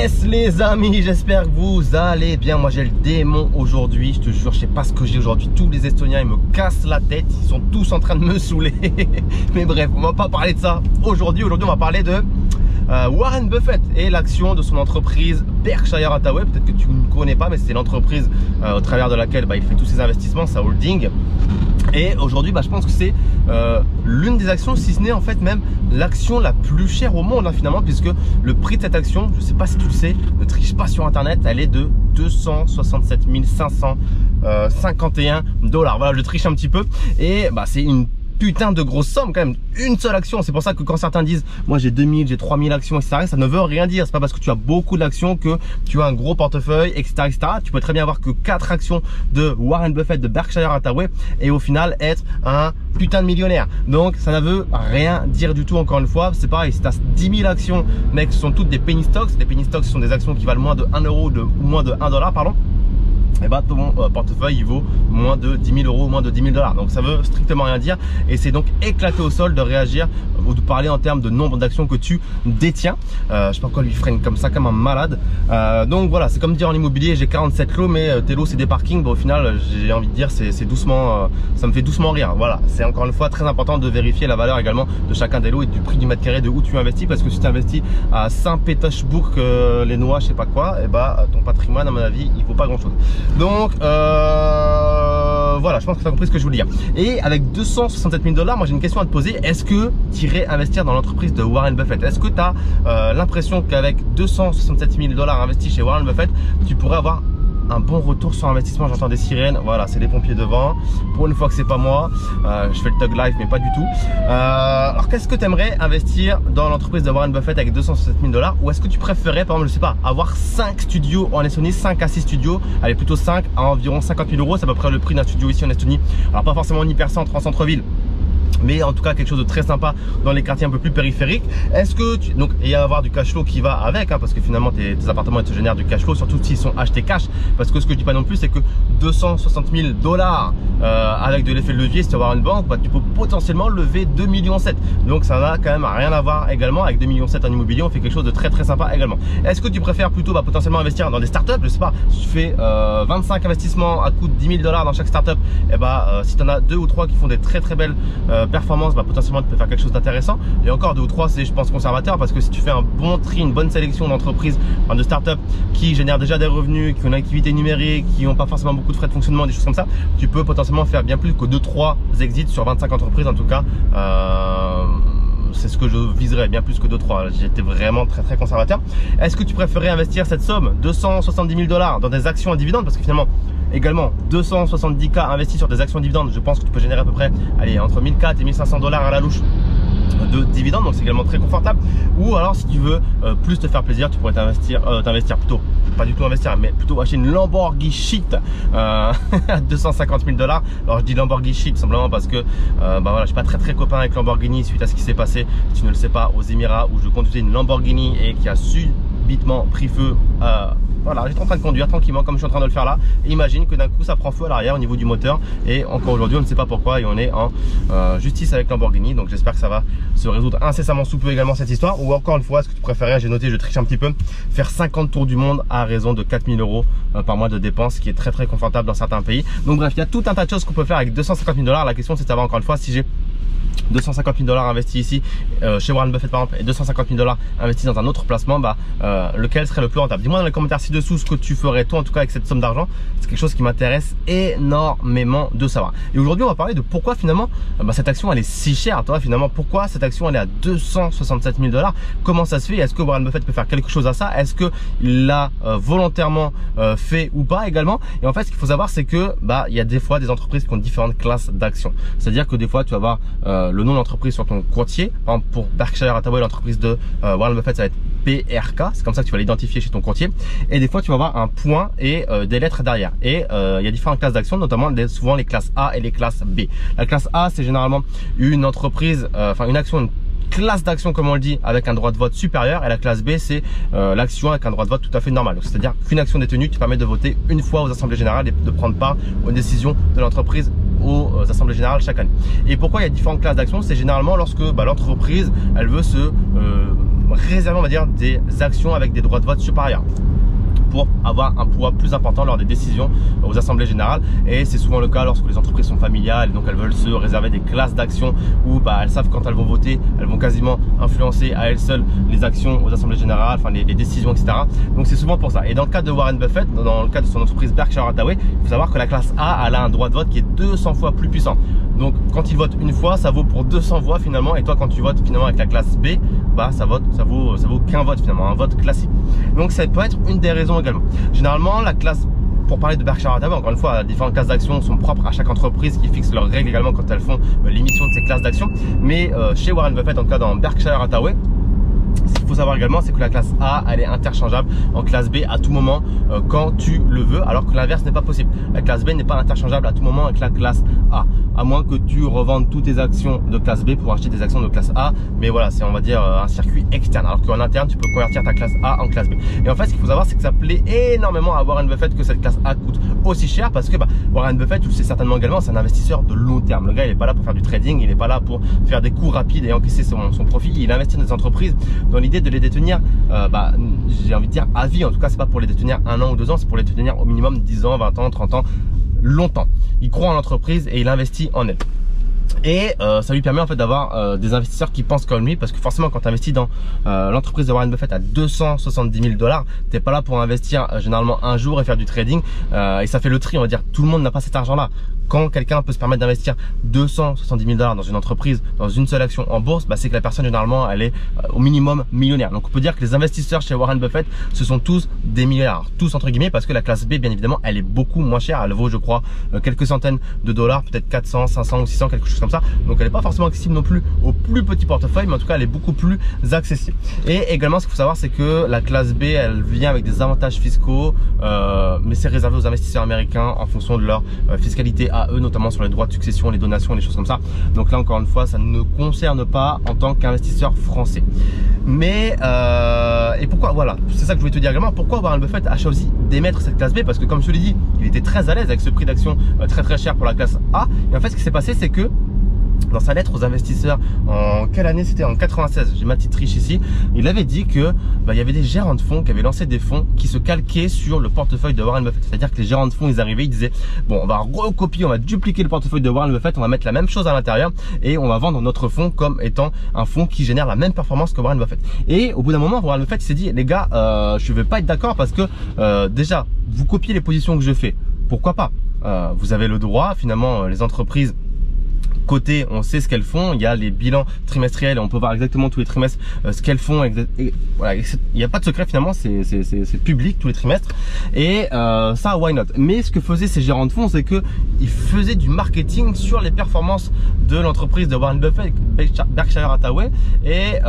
Yes les amis, j'espère que vous allez bien. Moi j'ai le démon aujourd'hui, je te jure, je sais pas ce que j'ai aujourd'hui. Tous les Estoniens ils me cassent la tête, ils sont tous en train de me saouler. Mais bref, on va pas parler de ça aujourd'hui. Aujourd'hui on va parler de Warren Buffett et l'action de son entreprise Berkshire Hathaway. Peut-être que tu ne connais pas, mais c'est l'entreprise au travers de laquelle il fait tous ses investissements, sa holding. Et aujourd'hui, je pense que c'est l'une des actions, si ce n'est en fait même l'action la plus chère au monde finalement, puisque le prix de cette action, je ne sais pas si tu le sais, ne triche pas sur internet, elle est de 267 551 $. Voilà, je triche un petit peu et c'est une putain de grosse somme quand même, une seule action. C'est pour ça que quand certains disent moi j'ai 2000, j'ai 3000 actions, etc., ça ne veut rien dire. C'est pas parce que tu as beaucoup d'actions que tu as un gros portefeuille, etc., etc. Tu peux très bien avoir que 4 actions de Warren Buffett, de Berkshire Hathaway, et au final être un putain de millionnaire. Donc ça ne veut rien dire du tout. Encore une fois, c'est pareil, si tu as 10 000 actions, mec, ce sont toutes des penny stocks. Les penny stocks, ce sont des actions qui valent moins de 1 euro, moins de 1 $, pardon. Et ton portefeuille il vaut moins de 10 000 euros, moins de 10 000 $. Donc ça veut strictement rien dire, et c'est donc éclaté au sol de réagir ou de parler en termes de nombre d'actions que tu détiens. Je sais pas pourquoi lui freine comme ça, comme un malade. Donc voilà, c'est comme dire en immobilier j'ai 47 lots, mais tes lots c'est des parkings. Au final j'ai envie de dire c'est doucement, ça me fait doucement rire. Voilà, c'est encore une fois très important de vérifier la valeur également de chacun des lots et du prix du mètre carré de où tu investis, parce que si tu investis à Saint-Pétersbourg, les Noix, je sais pas quoi, et ton patrimoine à mon avis il vaut pas grand chose. Donc voilà, je pense que tu as compris ce que je voulais dire. Et avec 267 000 $, moi j'ai une question à te poser. Est-ce que tu irais investir dans l'entreprise de Warren Buffett? Est-ce que tu as l'impression qu'avec 267 000 $ investis chez Warren Buffett, tu pourrais avoir un bon retour sur investissement? J'entends des sirènes, voilà, c'est les pompiers devant. Pour une fois que c'est pas moi, je fais le Tug Life, mais pas du tout. Alors qu'est-ce que tu aimerais investir dans l'entreprise de Warren Buffett avec 267 000 $? Ou est-ce que tu préférais, par exemple, je sais pas, avoir 5 studios en Estonie, 5 à 6 studios, allez plutôt 5 à environ 50 000 €, c'est à peu près le prix d'un studio ici en Estonie. Alors pas forcément en hypercentre, en centre-ville, mais en tout cas quelque chose de très sympa dans les quartiers un peu plus périphériques. Est-ce que tu, donc, et avoir du cash flow qui va avec, parce que finalement tes appartements ils te génèrent du cash flow, surtout s'ils sont achetés cash, parce que ce que je dis pas non plus c'est que 260 000 $, avec de l'effet de levier, si tu vas avoir une banque, tu peux potentiellement lever 2,7 millions. Donc ça n'a quand même rien à voir également. Avec 2,7 millions en immobilier, on fait quelque chose de très très sympa également. Est-ce que tu préfères plutôt potentiellement investir dans des startups? Je sais pas, si tu fais 25 investissements à coût de 10 000 $ dans chaque startup, si tu en as 2 ou 3 qui font des très très belles performance, potentiellement tu peux faire quelque chose d'intéressant. Et encore 2 ou 3 c'est je pense conservateur, parce que si tu fais un bon tri, une bonne sélection d'entreprises, de startups qui génèrent déjà des revenus, qui ont une activité numérique, qui n'ont pas forcément beaucoup de frais de fonctionnement, des choses comme ça, tu peux potentiellement faire bien plus que 2-3 exits sur 25 entreprises en tout cas. C'est ce que je viserais, bien plus que 2-3. J'étais vraiment très très conservateur. Est-ce que tu préférais investir cette somme, 270 000 $, dans des actions à dividendes? Parce que finalement également 270 000 investis sur des actions à dividendes, je pense que tu peux générer à peu près entre 1400 et 1500 $ à la louche de dividendes, donc c'est également très confortable. Ou alors si tu veux plus te faire plaisir, tu pourrais t'investir plutôt, pas du tout investir, mais plutôt acheter une Lamborghini shit à 250 000 $. Alors je dis Lamborghini shit simplement parce que voilà, je suis pas très très copain avec Lamborghini suite à ce qui s'est passé, si tu ne le sais pas, aux Émirats, où je conduisais une Lamborghini et qui a subitement pris feu. Voilà, j'étais en train de conduire tranquillement comme je suis en train de le faire là, et imagine que d'un coup ça prend feu à l'arrière au niveau du moteur, et encore aujourd'hui on ne sait pas pourquoi, et on est en justice avec Lamborghini. Donc j'espère que ça va se résoudre incessamment sous peu également cette histoire. Ou encore une fois, est-ce que tu préférais, j'ai noté, je triche un petit peu, faire 50 tours du monde à raison de 4 000 € par mois de dépenses, qui est très très confortable dans certains pays. Donc bref, il y a tout un tas de choses qu'on peut faire avec 250 000 $. La question c'est de savoir encore une fois, si j'ai 250 000 $ investis ici chez Warren Buffett par exemple, et 250 000 $ investis dans un autre placement, lequel serait le plus rentable? Dis-moi dans les commentaires ci-dessous ce que tu ferais toi en tout cas avec cette somme d'argent. C'est quelque chose qui m'intéresse énormément de savoir. Et aujourd'hui on va parler de pourquoi finalement cette action elle est si chère. Toi finalement, pourquoi cette action elle est à 267 000 $? Comment ça se fait? Est-ce que Warren Buffett peut faire quelque chose à ça? Est-ce qu'il l'a volontairement fait ou pas également? Et en fait ce qu'il faut savoir c'est que il y a des fois des entreprises qui ont différentes classes d'actions. C'est-à-dire que des fois tu vas avoir le nom de l'entreprise sur ton courtier. Par exemple, pour Berkshire Hathaway, l'entreprise de Warren Buffett, ça va être BRK. C'est comme ça que tu vas l'identifier chez ton courtier. Et des fois, tu vas avoir un point et des lettres derrière. Et il y a différentes classes d'actions, notamment souvent les classes A et les classes B. La classe A, c'est généralement une entreprise, une action, une classe d'action comme on le dit, avec un droit de vote supérieur, et la classe B c'est l'action avec un droit de vote tout à fait normal. C'est à dire qu'une action détenue qui permet de voter une fois aux assemblées générales et de prendre part aux décisions de l'entreprise aux assemblées générales chaque année. Et pourquoi il y a différentes classes d'actions? C'est généralement lorsque l'entreprise elle veut se réserver, on va dire, des actions avec des droits de vote supérieurs pour avoir un poids plus important lors des décisions aux assemblées générales. Et c'est souvent le cas lorsque les entreprises sont familiales, donc elles veulent se réserver des classes d'actions où elles savent quand elles vont voter, elles vont quasiment influencer à elles seules les actions aux assemblées générales, enfin les décisions, etc. Donc c'est souvent pour ça. Et dans le cas de Warren Buffett, dans le cas de son entreprise Berkshire Hathaway, il faut savoir que la classe A, elle a un droit de vote qui est 200 fois plus puissant. Donc quand il vote une fois, ça vaut pour 200 voix finalement. Et toi, quand tu votes finalement avec la classe B, ça vaut qu'un vote finalement, un vote classique. Donc ça peut être une des raisons également. Généralement, la classe, pour parler de Berkshire Hathaway, encore une fois, différentes classes d'actions sont propres à chaque entreprise qui fixe leurs règles également quand elles font l'émission de ces classes d'actions. Mais chez Warren Buffett, en tout cas dans Berkshire Hathaway, ce qu'il faut savoir également, c'est que la classe A, elle est interchangeable en classe B à tout moment quand tu le veux, alors que l'inverse n'est pas possible. La classe B n'est pas interchangeable à tout moment avec la classe A, à moins que tu revendes toutes tes actions de classe B pour acheter des actions de classe A. Mais voilà, c'est, on va dire, un circuit externe, alors qu'en interne, tu peux convertir ta classe A en classe B. Et en fait, ce qu'il faut savoir, c'est que ça plaît énormément à Warren Buffett que cette classe A coûte aussi cher, parce que Warren Buffett, tu le sais certainement également, c'est un investisseur de long terme. Le gars, il n'est pas là pour faire du trading, il n'est pas là pour faire des coups rapides et encaisser son profit. Il investit dans des entreprises dans l'idée de les détenir, j'ai envie de dire à vie. En tout cas, c'est pas pour les détenir 1 an ou 2 ans, c'est pour les détenir au minimum 10 ans, 20 ans, 30 ans, longtemps. Il croit en l'entreprise et il investit en elle. Et ça lui permet en fait d'avoir des investisseurs qui pensent comme lui, parce que forcément quand tu investis dans l'entreprise de Warren Buffett à 270 000 $, t'es pas là pour investir généralement un jour et faire du trading, et ça fait le tri, on va dire. Tout le monde n'a pas cet argent là. Quand quelqu'un peut se permettre d'investir 270 000 $ dans une entreprise, dans une seule action en bourse, c'est que la personne généralement elle est au minimum millionnaire. Donc on peut dire que les investisseurs chez Warren Buffett, ce sont tous des millionnaires, tous entre guillemets, parce que la classe B, bien évidemment, elle est beaucoup moins chère. Elle vaut, je crois, quelques centaines de dollars, peut-être 400, 500 ou 600, quelque chose comme ça. Donc elle n'est pas forcément accessible non plus au plus petit portefeuille, mais en tout cas elle est beaucoup plus accessible. Et également, ce qu'il faut savoir, c'est que la classe B, elle vient avec des avantages fiscaux, mais c'est réservé aux investisseurs américains en fonction de leur fiscalité à eux, notamment sur les droits de succession, les donations, les choses comme ça. Donc là, encore une fois, ça ne concerne pas en tant qu'investisseur français. Mais et pourquoi, voilà, c'est ça que je voulais te dire également, pourquoi Warren Buffett a choisi d'émettre cette classe B, parce que comme je te l'ai dit, il était très à l'aise avec ce prix d'action très cher pour la classe A. Et en fait, ce qui s'est passé, c'est que dans sa lettre aux investisseurs, en quelle année c'était? En 96, j'ai ma petite triche ici. Il avait dit que il y avait des gérants de fonds qui avaient lancé des fonds qui se calquaient sur le portefeuille de Warren Buffett. C'est-à-dire que les gérants de fonds, ils arrivaient, ils disaient bon, on va recopier, on va dupliquer le portefeuille de Warren Buffett, on va mettre la même chose à l'intérieur et on va vendre notre fonds comme étant un fonds qui génère la même performance que Warren Buffett. Et au bout d'un moment, Warren Buffett s'est dit les gars, je vais pas être d'accord parce que déjà, vous copiez les positions que je fais. Pourquoi pas? Vous avez le droit, finalement, les entreprises côté, on sait ce qu'elles font, il y a les bilans trimestriels et on peut voir exactement tous les trimestres ce qu'elles font, et voilà, il n'y a pas de secret finalement, c'est public tous les trimestres, et ça, why not? Mais ce que faisaient ces gérants de fonds, c'est que ils faisaient du marketing sur les performances de l'entreprise de Warren Buffett, Berkshire Hathaway, et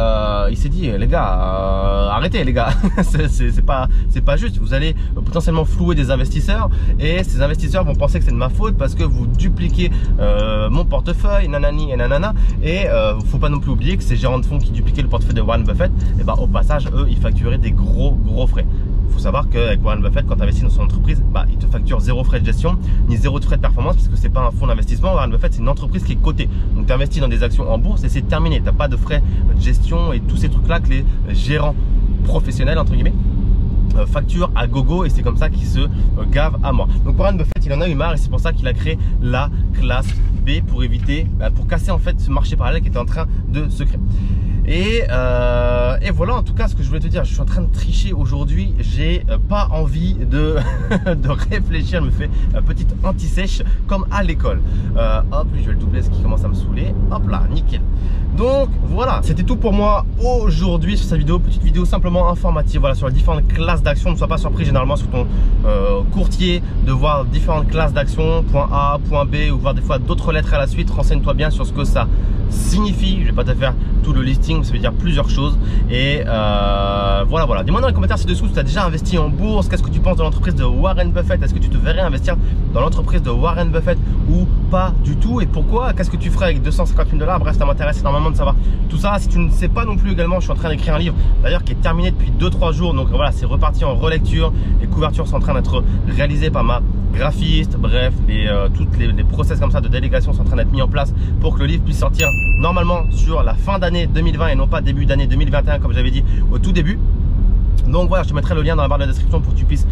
il s'est dit les gars, arrêtez les gars, c'est pas juste, vous allez potentiellement flouer des investisseurs et ces investisseurs vont penser que c'est de ma faute parce que vous dupliquez mon portefeuille, nanani et nanana. Et faut pas non plus oublier que ces gérants de fonds qui dupliquaient le portefeuille de Warren Buffett, et au passage, eux, ils facturaient des gros frais. Il faut savoir qu'avec Warren Buffett, quand tu investis dans son entreprise, il te facture 0 frais de gestion, ni 0 de frais de performance, parce que c'est pas un fonds d'investissement. Warren Buffett, c'est une entreprise qui est cotée. Donc tu investis dans des actions en bourse et c'est terminé. T'as pas de frais de gestion et tous ces trucs-là que les gérants professionnels, entre guillemets, facture à gogo, et c'est comme ça qu'il se gave à mort. Donc Warren Buffett, il en a eu marre et c'est pour ça qu'il a créé la classe B pour éviter, pour casser en fait ce marché parallèle qui était en train de se créer. Et voilà, en tout cas, ce que je voulais te dire, je suis en train de tricher aujourd'hui. J'ai pas envie de réfléchir. Je me fais petite anti-sèche comme à l'école. Hop, je vais le doubler, ce qui commence à me saouler. Hop là, nickel. Donc voilà, c'était tout pour moi aujourd'hui sur cette vidéo. Petite vidéo simplement informative, voilà, sur les différentes classes d'actions. Ne sois pas surpris généralement sur ton courtier de voir différentes classes d'actions, point A, point B, ou voir des fois d'autres lettres à la suite. Renseigne-toi bien sur ce que ça signifie. Je vais pas te faire tout le listing, ça veut dire plusieurs choses. Et voilà. Dis-moi dans les commentaires ci-dessous si tu as déjà investi en bourse. Qu'est-ce que tu penses de l'entreprise de Warren Buffett? Est-ce que tu te verrais investir dans l'entreprise de Warren Buffett ou pas du tout? Et pourquoi? Qu'est-ce que tu ferais avec 250 000 $? Bref, ça m'intéresse énormément de savoir tout ça. Si tu ne sais pas non plus également, je suis en train d'écrire un livre d'ailleurs qui est terminé depuis 2-3 jours. Donc voilà, c'est reparti en relecture. Les couvertures sont en train d'être réalisées par ma graphistes, bref, toutes les process comme ça de délégation sont en train d'être mis en place pour que le livre puisse sortir normalement sur la fin d'année 2020 et non pas début d'année 2021 comme j'avais dit au tout début. Donc voilà, je te mettrai le lien dans la barre de la description pour que tu puisses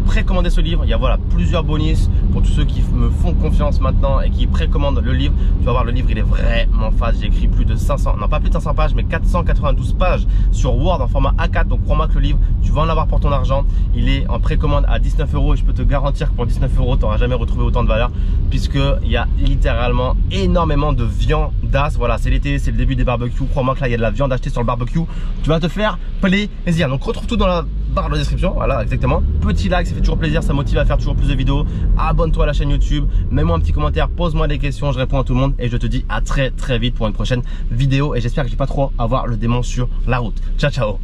précommander ce livre. Il y a voilà plusieurs bonus pour tous ceux qui me font confiance maintenant et qui précommandent le livre. Tu vas voir, le livre il est vraiment fast. J'ai écrit plus de 500, non pas plus de 500 pages, mais 492 pages sur Word en format A4. Donc crois-moi que le livre, tu vas en avoir pour ton argent. Il est en précommande à 19 € et je peux te garantir que pour 19 €, tu n'auras jamais retrouvé autant de valeur puisqu'il y a littéralement énormément de viandasse. Voilà, c'est l'été, c'est le début des barbecues. Crois-moi que là, il y a de la viande achetée sur le barbecue. Tu vas te faire plaisir. Donc retrouve tout dans la barre de description, voilà exactement. Petit like, ça fait toujours plaisir, ça motive à faire toujours plus de vidéos. Abonne-toi à la chaîne YouTube, mets-moi un petit commentaire, pose-moi des questions, je réponds à tout le monde et je te dis à très vite pour une prochaine vidéo et j'espère que je vais pas trop avoir le démon sur la route. Ciao ciao.